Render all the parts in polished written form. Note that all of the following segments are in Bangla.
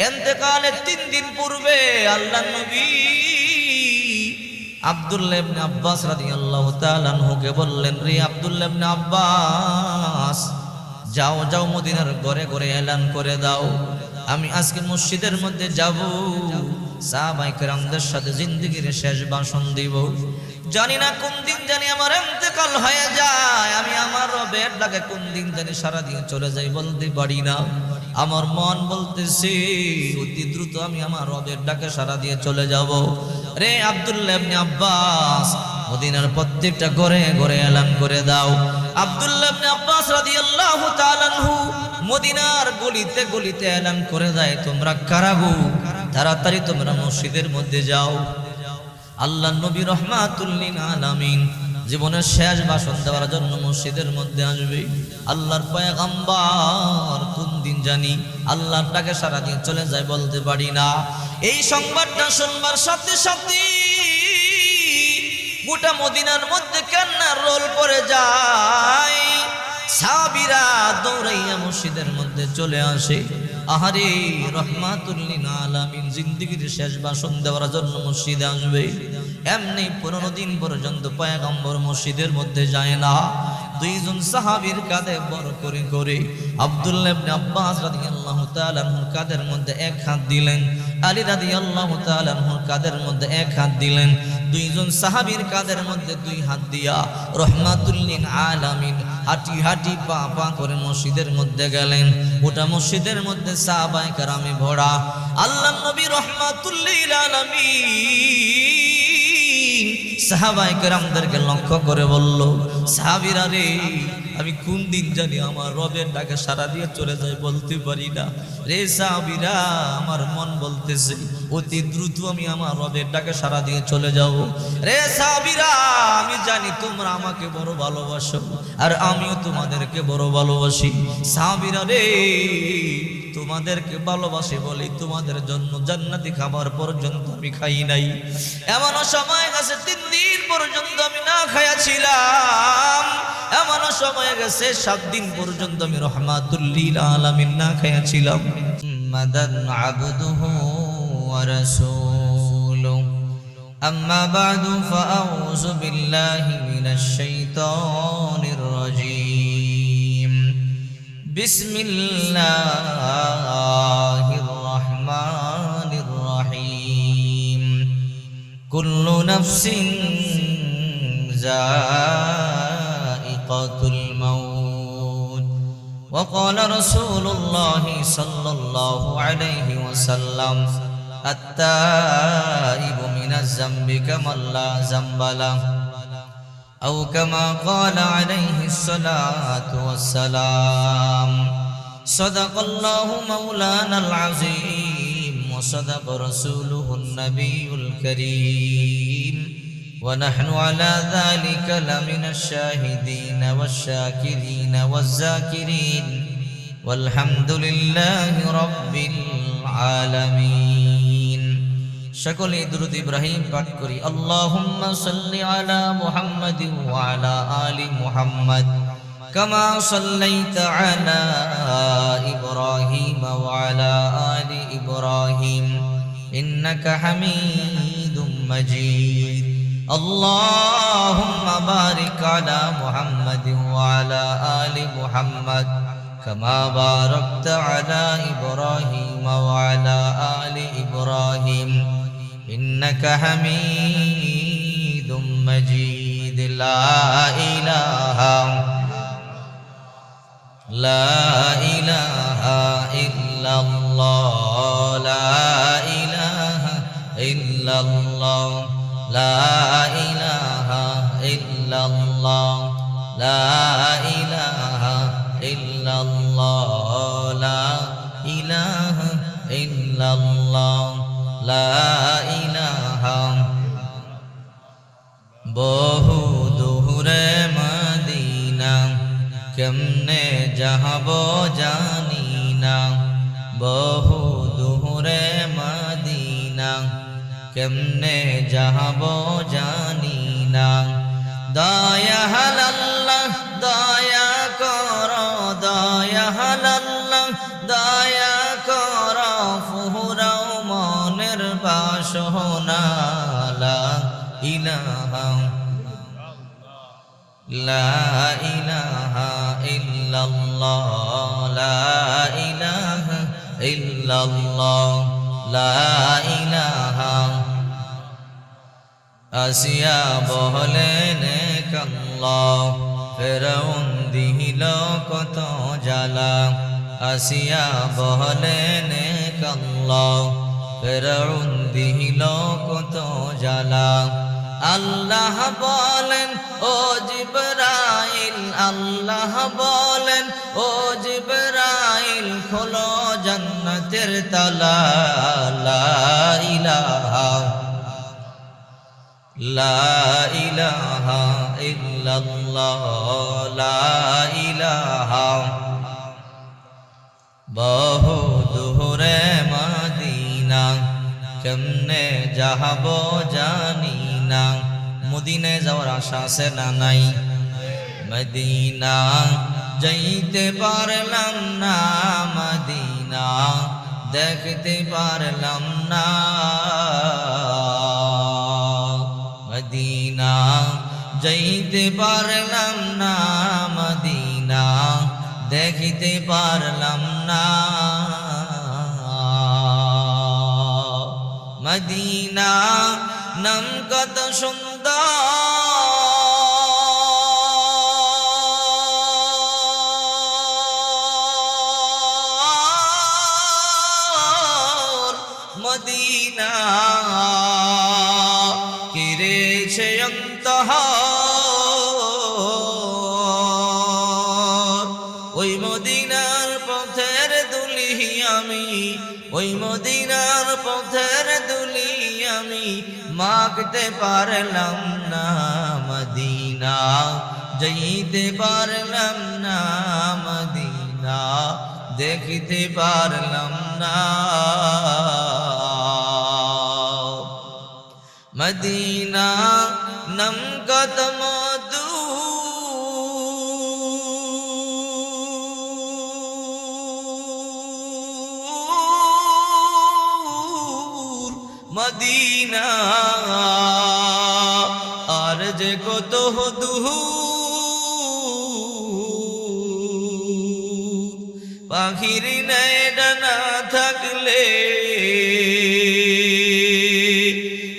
ইন্তেকালের 3 দিন পূর্বে আল্লাহর নবী আব্দুল্লাহ ইবনে আব্বাস রাদিয়াল্লাহু তাআলা আনহুকে বললেন, রে আব্দুল্লাহ ইবনে আব্বাস, যাও যাও মদিনার ঘরে ঘরে এলান করে দাও, আমি আজকে মসজিদের মধ্যে যাব, সাহাবায়ে কেরামদের সাথে জিন্দেগির শেষ ভাষণ দিব। জানি না কোন দিন জানি আমার ইন্তেকাল হয়ে যায়, আমি আমার রবের ডাকে কোন দিন জানি সারা দিয়ে চলে যাই, বলতে পারি না। আমার মন বলতেছে অতি দ্রুত আমি আমার রবের ডাকে সারা দিয়ে চলে যাব। রে আব্দুল্লাহ ইবনে আব্বাস, মদিনার প্রত্যেকটা ঘরে ঘরে এলান করে দাও। আব্দুল্লাহ ইবনে আব্বাস রাদিয়াল্লাহু তাআলা আনহু মদিনার গলিতে গলিতে এলান করে দেয়, তোমরা কারা গো, তাড়াতাড়ি তোমরা মসজিদের মধ্যে যাও। আল্লাহ নবী রাহমাতুল লিল আলামিন জীবনের শেষ ভাষণ দেওয়ার জন্য মসজিদের মধ্যে আসবে। আল্লাহর পয়গম্বর কোন দিন জানি আল্লাহর ডাকে সারা দিয়ে চলে যায়, বলতে পারি না। এই সংবাদটা শুনবার সাথে সাথে গোটা মদিনার মধ্যে কান্নার রোল পড়ে যায়। সাহাবীরা দৌড়াইয়া মসজিদের মধ্যে চলে আসে। আহারে, রাহমাতুল লিল আলামিন জিন্দেগির শেষ ভাষণ দেওয়ার জন্য মসজিদে আসবে। এমনি 15 দিন পর্যন্ত পয়গম্বর মসজিদের মধ্যে যায় না। দুইজন সাহাবীর কাঁধে বড় করে করে আব্দুল্লাহ ইবনে আব্বাস রাদিয়াল্লাহু তাআলা আনহুর কাঁধের মধ্যে এক হাত দিলেন, আলী রাদিয়াল্লাহু তাআলা আনহুর কাঁধের মধ্যে এক হাত দিলেন। দুইজন সাহাবীর কাঁধের মধ্যে 2 হাত দিয়া রাহমাতুল লিল আলামিন হাঁটি হাঁটি পা পা করে মসজিদের মধ্যে গেলেন। ওটা মসজিদের মধ্যে সাহাবায়ে কেরামে ভরা। আল্লাহর নবী রাহমাতুল লিল আলামিন সাহাবায়ে কেরামদেরকে লক্ষ্য করে বলল, সাহাবীরা রে, আমি কোন দিন জানি আমার রবের ডাকে সারা দিয়ে চলে যাই, বলতে পারি না। রে সাহাবীরা, আমার মন বলতেছে অতি দ্রুত আমি আমার রবের ডাকে সারা দিয়ে চলে যাব। রে সাহাবীরা, আমি জানি তোমরা আমাকে বড় ভালোবাসো, আর আমিও তোমাদেরকে বড় ভালোবাসি। সাহাবীরা রে, তোমাদেরকে ভালোবাসি বলি তোমাদের জন্য জান্নাতি খাবার পর্যন্ত আমি খাই নাই। এমনও সময় গেছে 3 দিন পর্যন্ত আমি না খাইয়াছিলাম। এমনও সময় গেছে 7 দিন পর্যন্ত আমি রাহমাতুল লিল আলামিন না খাইয়াছিলাম। মাদান আবদুহু ওয়া রাসূলুহু আম্মা বা'দু ফাআউযু বিল্লাহি মিনাশ শাইতানির রাজীম। বিসমিল্লাহির রহমানির রহিম। কুল্লু নাফসিন যায়িকাতুল মাউত। ওয়া ক্বালা রাসূলুল্লাহি সাল্লাল্লাহু আলাইহি ওয়াসাল্লাম, আত-তাইবু মিনাজ যামবি কামান লা যামবা লাহু। أو كما قال عليه الصلاة والسلام. صدق الله مولانا العظيم وصدق رسوله النبي الكريم ونحن على ذلك لمن الشاهدين والشاكرين والذاكرين والحمد لله رب العالمين. সকলে দুরূদ ইব্রাহিম পাঠ করি। আল্লাহুম্মা সাল্লি আলা মুহাম্মাদিন ওয়া আলা আলি মুহাম্মাদ কামা সাল্লাইতা আলা ইব্রাহিম ওয়া আলা আলি ইব্রাহিম ইন্নাকা হামিদুম মাজিদ। আল্লাহুম্মা বারিক আলা মুহাম্মাদিন ওয়া আলা আলি মুহাম্মাদ কামা বারাকতা আলা ইব্রাহিম ওয়া আলা আলি ইব্রাহিম ইন্নাকা হামিদুম মাজিদ। লা ইলাহা ইল্লাল্লাহ, লা ইলাহা ইল্লাল্লাহ, লা ইলাহা ইল্লাল্লাহ, লা ইলাহা ইল্লাল্লাহ, লা ইলাহা ইল্লাল্লাহ, লা ইলাহা। বহু দূরে মদিনা কেমনে যাহব জানি না, বহু দূরে মদিনা কেমনে যাহব জানি না। দয়া আল্লাহ দয়া কর, দয়া আল্লাহ দয়া কর, বাসনা লা ইলাহা লা ইলাহা ইল্লাল্লাহ লা ইলাহা ইল্লাল্লাহ লা ইলাহা আসিয়া বহলেন কাল্লাহ ফেরাউন দিল কত জ্বালা আসিয়া বহলেন কাল্লাহ ফেরাউন দিল কত জ্বালা আল্লাহ বলেন ও জিবরাইল আল্লাহ বলেন ও জিবরাইল খোলো জান্নাতের তালা লা ইলাহা লা ইলাহা ইল্লাল্লাহ লা ইলাহা বহু দূরে মদিনা কেমনে যাহব জানি না মদিনায় যাওয়ার আশা আছে না নাই মদিনা যাইতে পারলাম না মদিনা দেখতে পারলাম না মদিনা যাইতে পারলাম না মদিনা দেখিতে পারলাম না মদিনা নাম কত সুন্দর মদিনা কিরেছে অন্তঃর ওই মদিনার পথের দুলি আমি ওই মদিনার পথের দুলি আমি মাখতে পারলাম না মদিনা যাইতে পারলাম না মদিনা দেখিতে পারলাম না মদিনা নাম কত মধু মদিনা আর যে কত দূর পাখির নাই ডানা থাকলে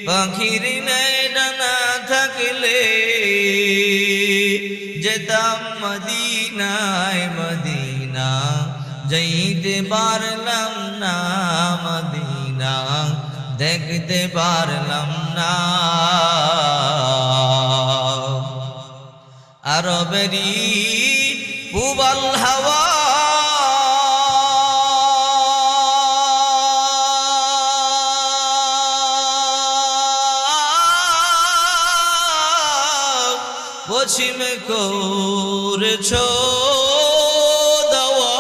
পাখির নাই ডানা থাকলে যেতাম মদিনায় মদিনা যাইতে পারলাম না মদিনা দেখতে পারলাম না আরবেরি পুবাল হাওয়া পশ্চিমে করেছ দাওয়া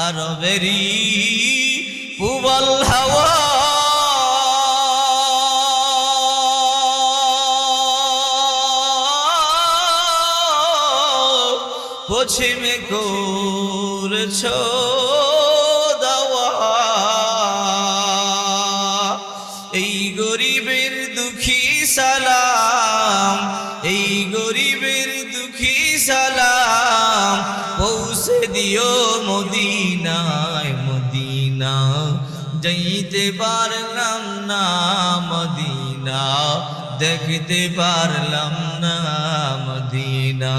আরবেরি পুবাল হাওয়া পশ্চিমে করেছ দাওয়া এই গরিবের দুঃখী সালাম এই গরিবের দুঃখী সালাম পৌঁছে দিও মদিনায় মদিনা যাইতে পারলাম না মদিনা দেখতে পারলাম না মদিনা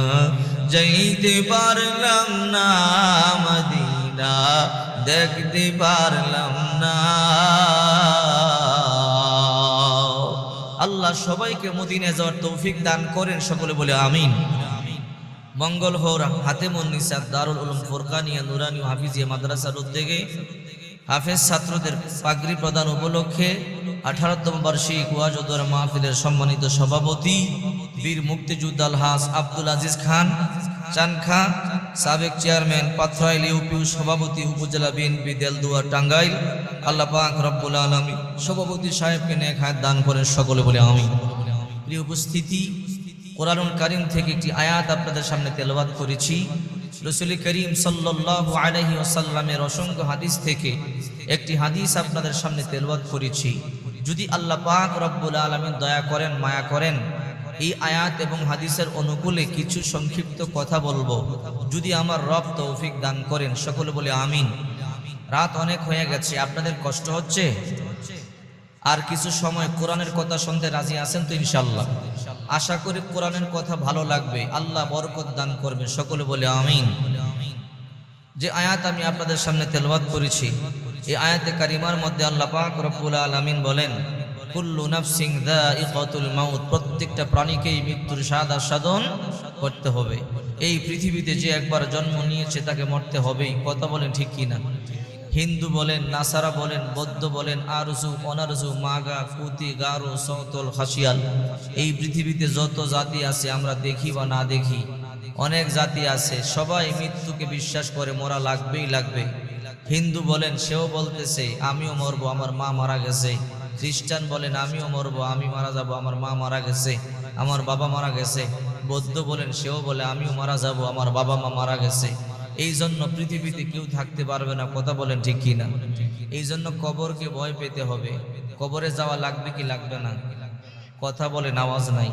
যাইতে পারলাম না মদিনা দেখতে পারলাম না আল্লাহ সবাইকে মদিনায় যাওয়ার তৌফিক দান করেন সকলে বলে আমিন মঙ্গল হোক হাতেমুন নিসা দারুল উলুম ফুরকানিয়া নুরানি হাফিজিয়া মাদ্রাসার উদ্যোগে হাফেজ ছাত্রদের পাগড়ি প্রদান উপলক্ষে 18তম বার্ষিক ওয়াজ ও দোয়া মাহফিলের সম্মানিত সভাপতি বীর মুক্তিযোদ্ধা আলহাজ আব্দুল আজিজ খান চানখা সাবেক চেয়ারম্যান পাথরাইল ইউপি সভাপতি উপজেলা বিএনপি দেলদুয়া টাঙ্গাইল আল্লাহ পাক রব্বুল আলামিন সভাপতি সাহেবকে নেক হায়াত দান করেন সকলে বলে আমিন প্রিয় উপস্থিতি কোরআনুল কারীম থেকে একটি আয়াত আপনাদের সামনে তেলাওয়াত করেছি রাসূল করিম সাল্লাল্লাহু আলাইহি ওয়াসাল্লামের অসংখ্য হাদিস থেকে একটি হাদিস আপনাদের সামনে তেলাওয়াত করেছি। যদি আল্লাহ পাক রব্বুল আলামিন দয়া করেন, মায়া করেন, এই আয়াত এবং হাদিসের অনুকূলে কিছু সংক্ষিপ্ত কথা বলবো। যদি আমার রব তৌফিক দান করেন, সকলে বলে আমিন। রাত অনেক হয়ে গেছে, আপনাদের কষ্ট হচ্ছে? আর কিছু সময় কোরআনের কথা শুনতে রাজি আছেন তো ইনশাআল্লাহ? আশা করি কোরআনের কথা ভালো লাগবে, আল্লাহ বরকত দান করবে, সকলে বলে আমিন। যে আয়াত আমি আপনাদের সামনে তেলাওয়াত করেছি, এই আয়াতে কারিমার মধ্যে আল্লাহ পাক রব্বুল আলামিন বলেন, কুল্লু নাফসিন যায়িকাতুল মাউত, প্রত্যেকটা প্রাণীকেই মৃত্যুর স্বাদ আস্বাদন করতে হবে। এই পৃথিবীতে যে একবার জন্ম নিয়েছে তাকে মরতে হবেই। কথা বলেন ঠিক কিনা? হিন্দু বলেন, নাসারা বলেন, বৌদ্ধ বলেন, আরজু, অনারজু, মাগা, কুতি, গারো, সৌতল, খাসিয়াল, এই পৃথিবীতে যত জাতি আছে আমরা দেখি বা না দেখি, অনেক জাতি আছে, সবাই মৃত্যুকে বিশ্বাস করে, মরা লাগবেই লাগবে। হিন্দু বলেন, সেও বলতেছে আমিও মরবো, আমার মা মারা গেছে। খ্রিস্টান বলেন আমিও মরবো, আমি মারা যাব, আমার মা মারা গেছে, আমার বাবা মারা গেছে। বৌদ্ধ বলেন, সেও বলে আমিও মারা যাব, আমার বাবা মা মারা গেছে। এই জন্য পৃথিবীতে কেউ থাকতে পারবে না। কথা বলেন ঠিক কিনা? এই জন্য কবরকে ভয় পেতে হবে। কবরে যাওয়া লাগবে কি লাগবে না? কথা বলেন, আওয়াজ নাই।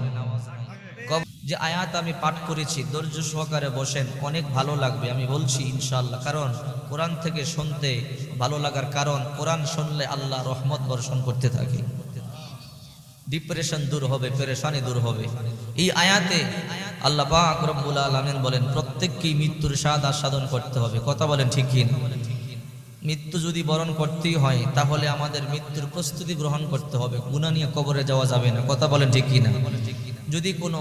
যে আয়াত আমি পাঠ করেছি, ধৈর্য সহকারে বসেন, অনেক ভালো লাগবে, আমি বলছি ইনশাআল্লাহ। কারণ কোরআন থেকে শুনতে ভালো লাগার কারণ, কোরআন শুনলে আল্লাহ রহমত বর্ষণ করতে থাকে, ডিপ্রেশন দূর হবে, পেরেশানি দূর হবে। এই আয়াতে আল্লাহ পাক রব্বুল আলামিন বলেন, প্রত্যেককেই মৃত্যুর স্বাদ আস্বাদন করতে হবে। কথা বলেন ঠিক কিনা? মৃত্যু যদি বরণ করতেই হয়, তাহলে আমাদের মৃত্যুর প্রস্তুতি গ্রহণ করতে হবে। গুনাহ নিয়ে কবরে যাওয়া যাবে না। কথা বলেন ঠিক কিনা? যদি কোনো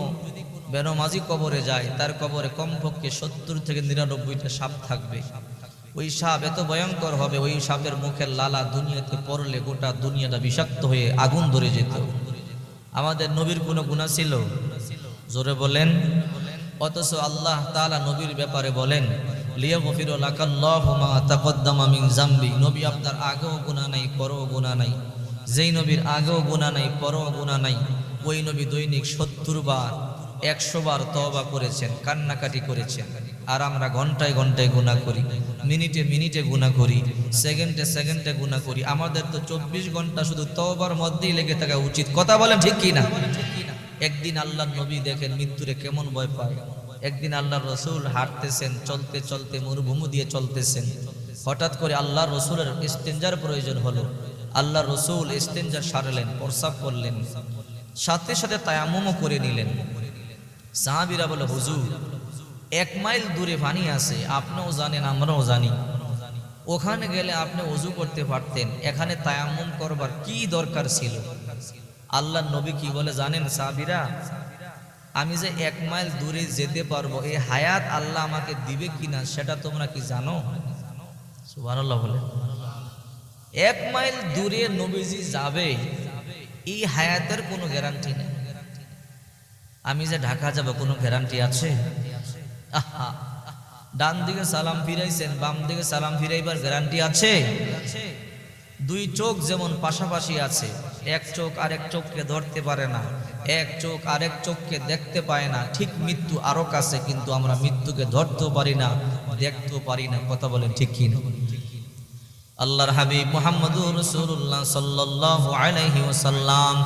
বেনমাজি কবরে যায়, তার কবরে কমপক্ষে 70 থেকে 99টা সাপ থাকবে। ওই সাপ এত ভয়ঙ্কর হবে, ওই সাপের মুখের লালা দুনিয়াতে পড়লে গোটা দুনিয়াটা বিষাক্ত হয়ে আগুন ধরে যেত। আমাদের নবীর কোনো গুনাহ ছিল? জোরে বলেন। অথচ আল্লাহ তাআলা নবীর ব্যাপারে বলেন, লিয়াগফির লাকাল্লাহু মা তাকদ্দামা মিন যামবি, নবী আপনার আগেও গুনাহ নাই, পরেও গুনাহ নাই। যেই নবীর আগেও গুনাহ নাই, পরেও গুনাহ নাই, ওই নবী দৈনিক 70 বার 100 বার তওবা করেছেন, কান্নাকাটি করেছেন। আর আমরা ঘন্টায় ঘন্টায় গুনাহ করি, মিনিটে মিনিটে গুনাহ করি, সেকেন্ডে সেকেন্ডে গুনাহ করি। আমাদের তো 24 ঘন্টা শুধু তওবার মধ্যেই লেগে থাকা উচিত। কথা বলেন ঠিক কিনা? একদিন আল্লাহর নবী দেখেন মৃত্যুরে কেমন ভয় পায়। একদিন আল্লাহর রাসূল হাঁটতেছেন, চলতে চলতে মরুভূমি দিয়ে চলতেছেন। হঠাৎ করে আল্লাহর রাসূলের ইস্তেনজার প্রয়োজন হলো। আল্লাহর রাসূল ইস্তেনজার সারলেন, প্রস্রাব করলেন, সাথে সাথে তায়াম্মুমও করে নিলেন। সাহাবীরা বলে, হুজুর 1 মাইল দূরে পানি আছে, আপনিও জানেন আমরাও জানি, ওখানে গেলে আপনি ওযু করতে পারতেন, এখানে তায়াম্মুম করবার কি দরকার ছিল? আল্লাহর নবী কি বলে জানেন সাহাবীরা? আমি যে 1 মাইল দূরে যেতে পারবো, এই হায়াত আল্লাহ আমাকে দিবে কিনা সেটা তোমরা কি জানো? সুবহানাল্লাহ বলে। 1 মাইল দূরে নবীজি যাবে, এই হায়াতের কোনো গ্যারান্টি নেই। আমি যে ঢাকা যাব কোনো গ্যারান্টি আছে? আহা, ডান দিকে সালাম ফিরাইছেন, বাম দিকে সালাম ফিরাইবার গ্যারান্টি আছে? 2 চোখ যেমন পাশাপাশি আছে, এক চোখ আরেক চোখকে ধরতে পারে না, এক চোখ আরেক চোখকে দেখতে পায় না, ঠিক মৃত্যু আরো কাছে, কিন্তু আমরা মৃত্যুকে ধরতেও পারি না, দেখতেও পারি না। কথা বলেন ঠিক কি না? আল্লাহর হাবিব মুহাম্মদুর রাসূলুল্লাহ সাল্লাল্লাহু আলাইহি ওয়াসাল্লাম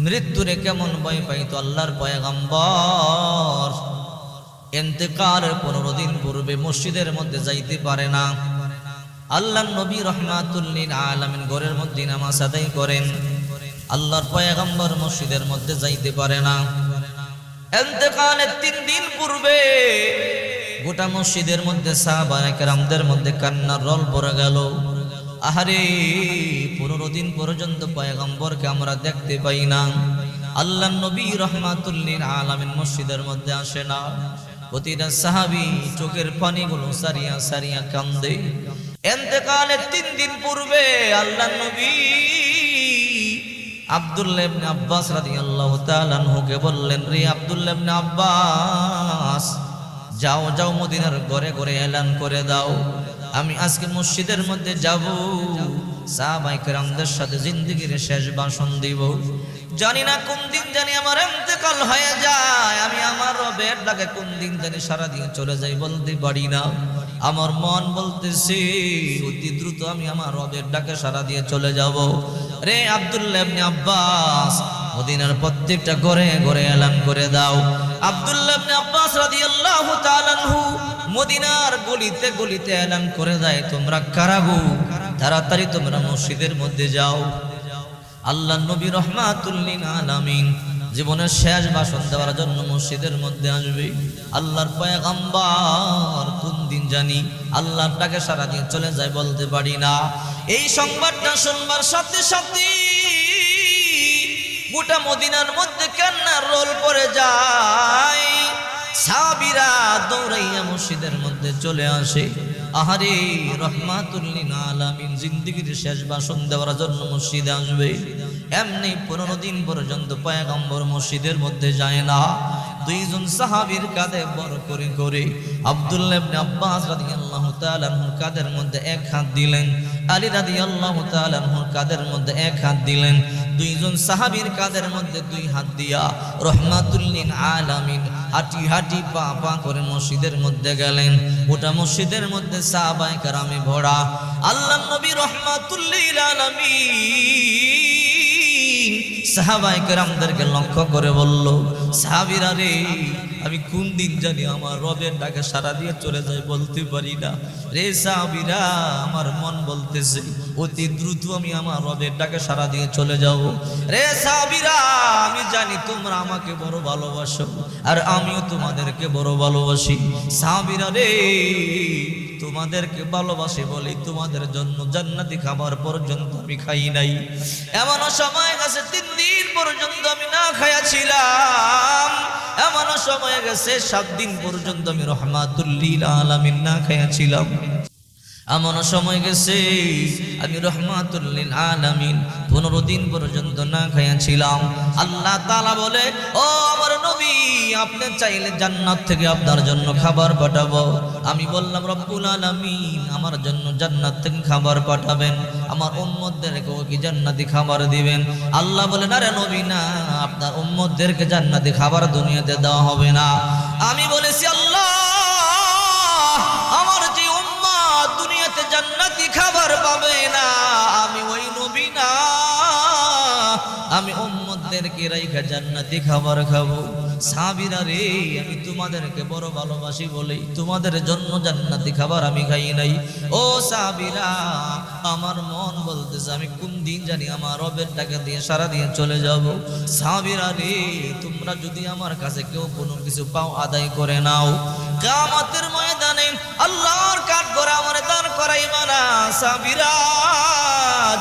মৃত্যুরে কেমন ভয় পাইতো আল্লাহর পয়গম্বর। ইন্তেকালের 15 দিন পূর্বে মসজিদের মধ্যে যাইতে পারে না। আল্লাহর নবী রাহমাতুল লিল আলামিন ঘরের মধ্যে নামাজ আদায় করেন, আল্লাহর পয়গম্বর মসজিদের মধ্যে যাইতে পারে না। ইন্তেকালের 3 দিন পূর্বে গোটা মসজিদের মধ্যে সাহাবায়ে কেরামদের মধ্যে কান্নার রোল পড়ে গেল। আহারে, 15 দিন পর্যন্ত পয়গম্বরকে আমরা দেখতে পাই না। আল্লাহর নবী রাহমাতুল লিল আলামিন মসজিদের মধ্যে আসে না। প্রতিটা সাহাবী চোখের পানিগুলো সারিয়া সারিয়া কান্দে। ইন্তেকালের 3 দিন পূর্বে আল্লাহর নবী আব্দুল্লাহ ইবনে আব্বাস রাদিয়াল্লাহু তাআলা আনহুকে বললেন, রে আব্দুল্লাহ ইবনে আব্বাস, যাও যাও মদিনার ঘরে ঘরে এলান করে দাও, আমি আজকে মসজিদের মধ্যে যাব, সাহাবায়ে কেরামদের সাথে জিন্দেগীর শেষ ভাষণ দিব। জানি না কোন দিন জানি আমার ইন্তেকাল হয়ে যায়, আমি আমার রবের ডাকে কোন দিন জানি সারা দিয়ে চলে যাই বলতে পারি না। আমার মন বলতেছে অতি দ্রুত আমি আমার রবের ডাকে সারা দিয়ে চলে যাব। রে আব্দুল্লাহ ইবনে আব্বাস, মদিনার প্রত্যেকটা ঘরে ঘরে এলান করে দাও। আব্দুল্লাহ ইবনে আব্বাস রাদিয়াল্লাহু তাআলা আনহু মদিনার গলিতে গলিতে এলান করে দেয়, তোমরা কারা গো, তাড়াতাড়ি তোমরা মসজিদের মধ্যে যাও। আল্লাহ নবী রাহমাতুল লিল আলামিন জীবনের শেষ ভাষণ দেওয়ার জন্য মসজিদের মধ্যে আসবে। আল্লাহর পয়গম্বর কোন দিন জানি আল্লাহর ডাকে সারা দিয়ে চলে যায় বলতে পারি না। এই সংবাদটা শুনবার সাথে সাথে গোটা মদিনার মধ্যে কান্নার রোল পড়ে যায়। সাহাবীরা দৌড়াইয়া মসজিদের মধ্যে চলে আসে। আহারে, রাহমাতুল লিল আলামিন জিন্দেগীর শেষ ভাষণ দেওয়ার জন্য মসজিদে আসবে। এমনি 15 দিন পর্যন্ত পয়গম্বর মসজিদের মধ্যে যায় না। দুইজন সাহাবীর কাঁধে বড় করে করে আব্দুল্লাহ ইবনে আব্বাস রাদিয়াল্লাহু তাআলা আনহুর কাঁধের মধ্যে এক হাত দিলেন, আলী রাদিয়াল্লাহু তাআলা আনহুর কাঁধের মধ্যে এক হাত দিলেন। দুইজন সাহাবীর কাঁধের মধ্যে দুই হাত দিয়া রাহমাতুল লিল আলামিন হাঁটি হাঁটি পা পা করে মসজিদের মধ্যে গেলেন। ওটা মসজিদের মধ্যে সাহাবায়ে কেরামে ভরা। আল্লাহর নবী রাহমাতুল লিল আলামিন সাহাবায়ে কেরামদেরকে লক্ষ্য করে বলল, সাহাবীরা রে, আমি কোন দিন জানি আমার রবের ডাকে সারা দিয়ে চলে যাই বলতে পারি না। রে সাহাবীরা, আমার মন বলতেছে অতি দ্রুত আমি আমার রবের ডাকে সারা দিয়ে চলে যাব। রে সাহাবীরা, আমি জানি তোমরা আমাকে বড় ভালোবাসো আর আমিও তোমাদেরকে বড় ভালোবাসি। সাহাবীরা রে, তোমাদেরকে ভালোবাসি বলেই তোমাদের জন্য জান্নাতি খাবার পর্যন্ত আমি খাই নাই। এমন সময় গেছে 3 দিন পর্যন্ত আমি না খাইয়াছিলাম। এমন সময় গেছে 7 দিন পর্যন্ত আমি রাহমাতুল লিল আলামিন না খাইয়াছিলাম। এমন সময় গেছে আমি রাহমাতুল লিল আলামিন 15 দিন পর্যন্ত না খাইয়াছিলাম। আল্লাহ তাআলা বলে, ও আমার নবী, আপনি চাইলে জান্নাত থেকে আপনার জন্য খাবার পাঠাবো। আমি বললাম, রব্বুল আলামিন আমার জন্য জান্নাত থেকে খাবার পাঠাবেন, আমার উম্মতদেরকেও কি জান্নাতি খাবার দিবেন? আল্লাহ বলেন, আরে নবী না, আপনার উম্মতদেরকে জান্নাতি খাবার দুনিয়াতে দেওয়া হবে না। আমি বলেছি, আল্লাহ, আমার যে উম্মত দুনিয়াতে জান্নাতি খাবার পাবে না, আমি ওই নবী না, আমি উম্মতদেরকে রাইখা জান্নাতি খাবার খাবো। সাহাবীরা রে, আমি তোমাদেরকে বড় ভালোবাসি বলেই তোমাদের জন্য জান্নাতি খাবার আমি খাই নাই। ও সাহাবীরা, আমার মন বলতেছে আমি কোন দিন জানি আমার রবের ডাকে দিয়ে সারা দিয়ে চলে যাব। সাহাবীরা রে, তোমরা যদি আমার কাছে কেউ কোনো কিছু পাও আদায় করে নাও, কিয়ামতের ময়দানে আল্লাহর কাঠগড়ায় আমারে দাঁড় করাইবা না। সাহাবীরা,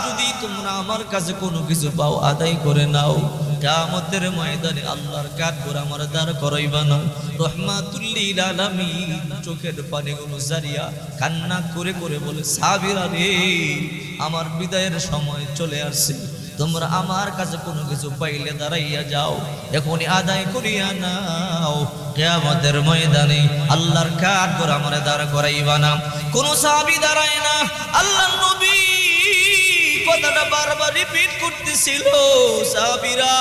যদি তোমরা আমার কাছে কোনো কিছু পাও আদায় করে নাও, কিয়ামতের ময়দানে আল্লাহর কাঠগড়ায় আমারে দাঁড় করাইবা না। রাহমাতুল লিল আলামিন চোখের পানিগুলো জারিয়া কান্না করে করে বলে, সাহাবীরা রে, আমার বিদায়ের সময় চলে আসছে, তোমরা আমার কাছে কোনো কিছু পাইলে দাঁড়াইয়া যাও, এখনই আদায় করিয়া নাও। কিয়ামতের ময়দানে আল্লাহর কাঠগড়ায় আমারে দাঁড় করাইবা না। কোন সাহাবী দাঁড়ায় না। আল্লাহর নবী কথাটা বারবার রিপিট করতেছিল, সাহাবীরা,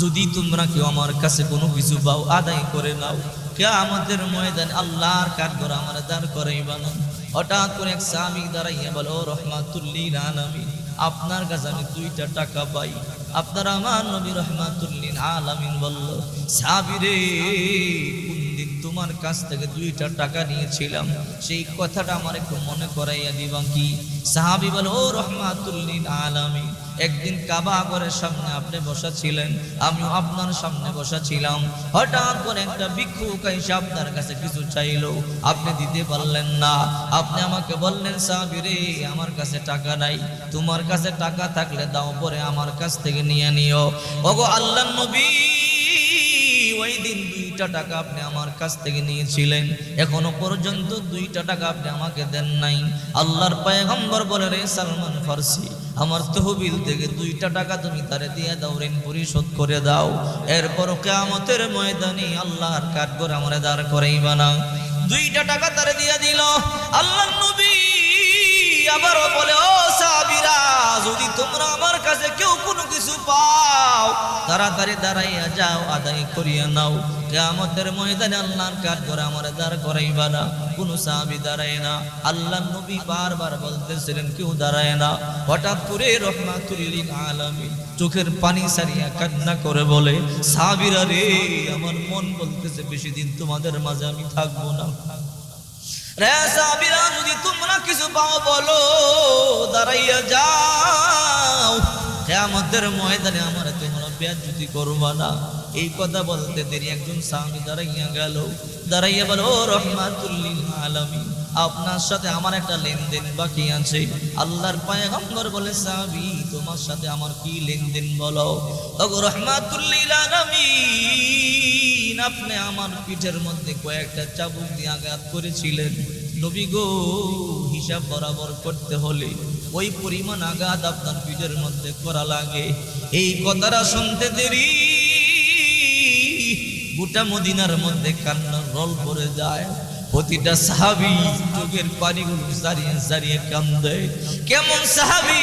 যদি তোমরা কেউ আমার কাছে কোনো কিছু পাও আদায় করে নাও, কিয়ামতের ময়দানে আল্লাহর কাঠগড়ায় আমারে দাঁড় করাইবা না। হঠাৎ করে এক সাহাবী দাঁড়াইয়া বলে, ও রাহমাতুল লিল আলামিন, আপনার কাছে আমি 2টা টাকা পাই। আপনার আমার নবী রাহমাতুল লিল আলামিন বলল, সাহাবী রে, কোন দিন তোমার কাছ থেকে 2টা টাকা নিয়েছিলাম, সেই কথাটা আমার একটু মনে করাইয়া দিবা কি? সাহাবী বলে, ও রাহমাতুল লিল আলামিন, একদিন কাবা ঘরের সামনে আপনি বসা ছিলেন, আমিও আপনার সামনে বসা ছিলাম। হঠাৎ করে একটা ভিক্ষুক এসে আপনার কাছে কিছু চাইলো, আপনি দিতে পারলেন না। আপনি আমাকে বললেন, সাহাবী রে, আমার কাছে টাকা নাই, তোমার কাছে টাকা থাকলে দাও, পরে আমার কাছ থেকে নিয়ে নিও। ওগো আল্লাহর নবী, ওই দিন 2টা টাকা আপনি আমার কাছ থেকে নিয়েছিলেন, এখনো পর্যন্ত 2টা টাকা আপনি আমাকে দেন নাই। আল্লাহর পয়গম্বর বলে, রে সালমান ফারসি, আমার তহবিল থেকে 2টা টাকা তুমি তারে দিয়ে দাও, ঋণ পরিশোধ করে দাও। এরপর কিয়ামতের ময়দানে আল্লাহর কাঠগড়ায় আমারে দাঁড় করাইবা না। 2টা টাকা তারে দিয়ে দিল। আল্লাহর নবী আবারও বলে, ও সাহাবীরা, যদি তোমরা আমার কাছে কেউ কোনো কিছু পাও তাড়াতাড়ি দাঁড়াইয়া যাও, আদায় করিয়া নাও। কিয়ামতের ময়দানে আল্লাহর কাঠ করে আমার দাঁড় করাইবা না। কোন সাহাবী দাঁড়ায় না। আল্লাহর নবী বারবার বলতেছিলেন কেউ দাঁড়ায় না। হঠাৎ করে রাহমাতুল লিল আলামিন চোখের পানি সারিয়া কান্না করে বলে, সাহাবীরা রে, আমার মন বলতেছে বেশি দিন তোমাদের মাঝে আমি থাকবো না। রে সাহাবীরা, যদি তোমরা কিছু পাও বলো, দাঁড়াইয়া যাও, কিয়ামতের ময়দানে আমার তোমরা বেয়াদবি করবা না। এই কথা বলতে দেরি একজন সাহাবী দাঁড়াইয়া গেল। দাঁড়াইয়া বলো, ও রাহমাতুল লিল আলামিন, আপনার সাথে আমার একটা লেনদেন বাকি আছে। আল্লাহর পয়গম্বর বলে, সাহাবী তোমার সাথে আমার কি লেনদেন বলো। ও রাহমাতুল লিল আলামিন, আপনি আমার পিঠের মধ্যে কয়েকটা চাবুক দিয়ে আঘাত করেছিলেন। নবী গো, হিসাব বরাবর করতে হলে ওই পরিমাণ আঘাত আপনার পিঠের মধ্যে করা লাগে। এই কথাটা শুনতে দেরি গোটা মদিনার মধ্যে কান্নার রোল পড়ে যায়। প্রতিটা সাহাবী চোখের পানিগুলো সারিয়ে সারিয়ে কান্দে। কেমন সাহাবী,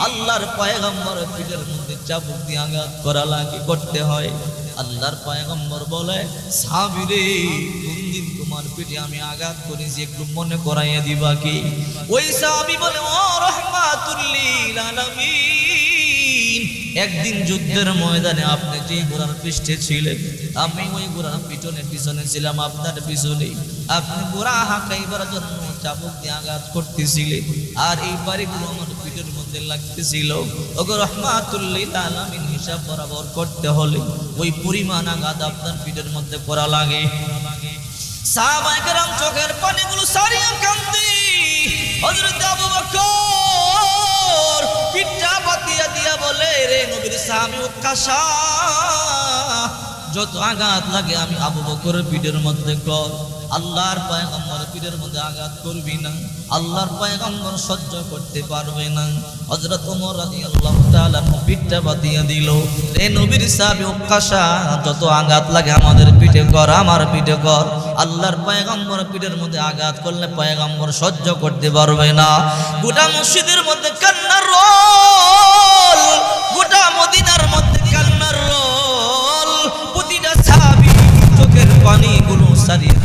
আল্লাহর পয়গম্বর পিঠের মধ্যে চাবুক দিয়ে আঘাত করা লাগে, করতে হয়। আল্লাহর পয়গম্বর বলে, সাহাবী রে, কোন দিন তোমার পিঠে আমি আঘাত করেছি একটু মনে করাইয়া দিবা কি? ওই সাহাবী বলে, ও রাহমাতুল লিল আলামিন, একদিন যুদ্ধের ময়দানে আপনি যে ঘোড়ার পৃষ্ঠে ছিলেন, আমি ওই ঘোড়ার পিছনে ছিলাম আপনার পিছনে। আপনি ঘোড়া হাঁকাইবার জন্য চাবুক দিয়ে আঘাত করতেছিলেন, আর এই বাড়িগুলো আমার পিঠের মধ্যে লাগতেছিল। ওগো রাহমাতুল লিল আলামিন, হিসাব বরাবর করতে হলে ওই পরিমাণ আঘাত আপনার পিঠের মধ্যে করা লাগে। সাহাবায়ে কেরাম চোখের পানিগুলো সারিয়া কান্দে। হযরত আবু বকর পিঠটা বাতিয়া দিয়া বলে, রে নবীর সাহাবী উকাশা, যত আঘাত লাগে আমি আবু বকরের পিঠের মধ্যে কর, আল্লাহর পয়গম্বরের পিঠের মধ্যে আঘাত করবি না। আল্লাহর পয়গম্বর সহ্য করতে পারবে না। হযরত ওমর রাদিয়াল্লাহু তাআলা পিঠটা বাতিয়া দিল। রে নবীর সাহাবী উকাশা, যত আঘাত লাগে আমাদের পিঠে কর, আমার পিঠে কর। আল্লাহর পয়গম্বরের পিঠের মধ্যে আঘাত করলে পয়গম্বর সহ্য করতে পারবে না। গোটা মসজিদের মধ্যে কান্নার রোল, গোটা মদিনার মধ্যে কান্নার রোল। প্রতিটা সাহাবী চোখের পানিগুলো সারিয়ে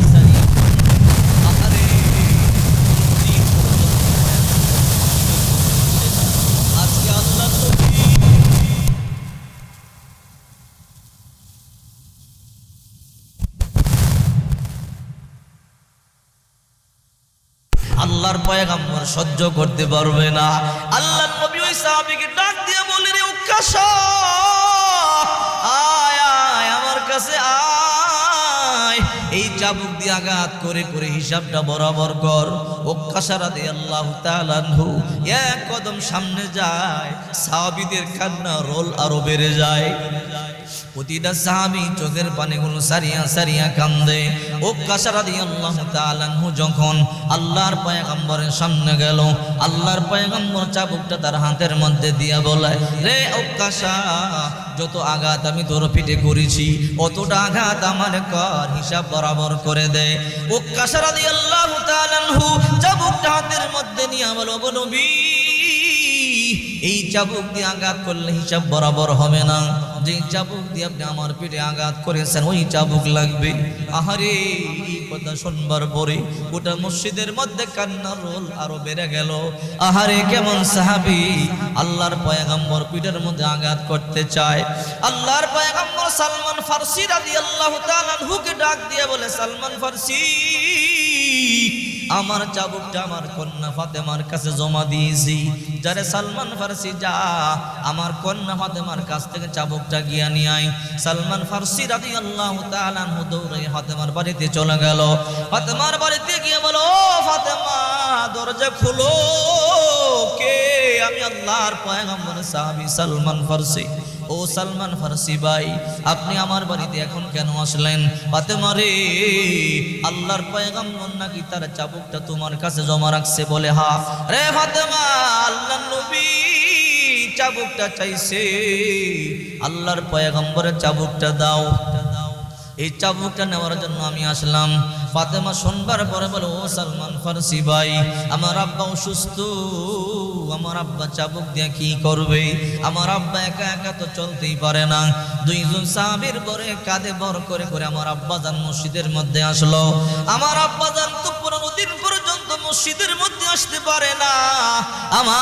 আল্লাহর পয়গম্বর সহ্য করতে পারবে না। আল্লাহর নবী ওই সাহাবীকে ডাক দিয়ে বলে, রে উকাশা, আয় আয় আমার কাছে আয়, এই চাবুক দিয়ে আঘাত করে করে হিসাবটা বরাবর কর। উকাশা রাদিয়াল্লাহু তাআলা আনহু এক কদম সামনে যায়, সাহাবীদের কান্না রোল আরো বেড়ে যায়। প্রতিটা সাহাবী চোখের পানিগুলো সারিয়া সারিয়া কান্দে। উকাশা রাদিয়াল্লাহু তাআলা আনহু যখন আল্লাহর পয়গম্বরের সামনে গেল, আল্লাহর পয়গম্বর চাবুকটা তার হাতের মধ্যে দিয়া বলে, রে উকাশা, যত আঘাত আমি তোর পিঠে করেছি অতটা আঘাত আমার কর, হিসাব বরাবর করে দে। উকাশা রাদিয়াল্লাহু তাআলা আনহু চাবুকটা হাতের মধ্যে নিয়ে বলো, গো নবী, এই চাবুক দিয়ে আঘাত করলে হিসাব বরাবর হবে না। যে চাবুক দিয়ে আপনি আমার পিঠে আঘাত করেছেন ওই চাবুক লাগবে। আহারে, এই কথা শুনবার পরে গোটা মসজিদের মধ্যে কান্নার রোল আরো বেড়ে গেল। আহারে, কেমন সাহাবী আল্লাহর পয়গম্বর পিঠের মধ্যে আঘাত করতে চায়। আল্লাহর পয়গম্বর সালমান ফারসি রাদিয়াল্লাহু তাআলা আনহুকে ডাক দিয়ে বলে, সালমান ফারসি, আমার চাবুকটা আমার কন্যা ফাতেমার কাছে জমা দিয়েছি। যারে সালমান ফারসি, যা আমার কন্যা ফাতেমার কাছ থেকে চাবুকটা গিয়ে নিয়ে আয়। সালমান ফারসি রাদিয়াল্লাহু তাআলা আনহু দৌড়ে ফাতেমার বাড়িতে চলে গেল। ফাতেমার বাড়িতে গিয়ে বলো, ও ফাতেমা, দরজা খুলো, কে? আমি আল্লাহর পয়গম্বরের সাহাবী সালমান ফারসি। ও সালমান ফারসি ভাই, আপনি আমার বাড়িতে এখন কেন আসলেন? ফাতেমা রে, আল্লাহর পয়গম্বর নাকি তার চাবুকটা তোমার কাছে জমা রাখছে বলে। হা রে ফাতেমা, আল্লাহর নবী চাবুকটা চাইছে, আল্লাহর পয়গম্বরের চাবুকটা দাও। এই চাবুকটা নেওয়ার জন্য আমি আসলাম। ফাতেমা শুনবার পরে বলে, ও সালমান ফারসি ভাই, আমার আব্বা অসুস্থ, আমার আব্বা চাবুক দিয়ে কি করবে, আমার আব্বা একা একা তো চলতেই পারে না। দুইজন সাহাবীর পরে কাঁধে ভর করে করে আমার আব্বাজান মসজিদের মধ্যে আসলো। আমার আব্বাজান তো 15 দিন পর্যন্ত মসজিদের মধ্যে আসতে পারে না। আমার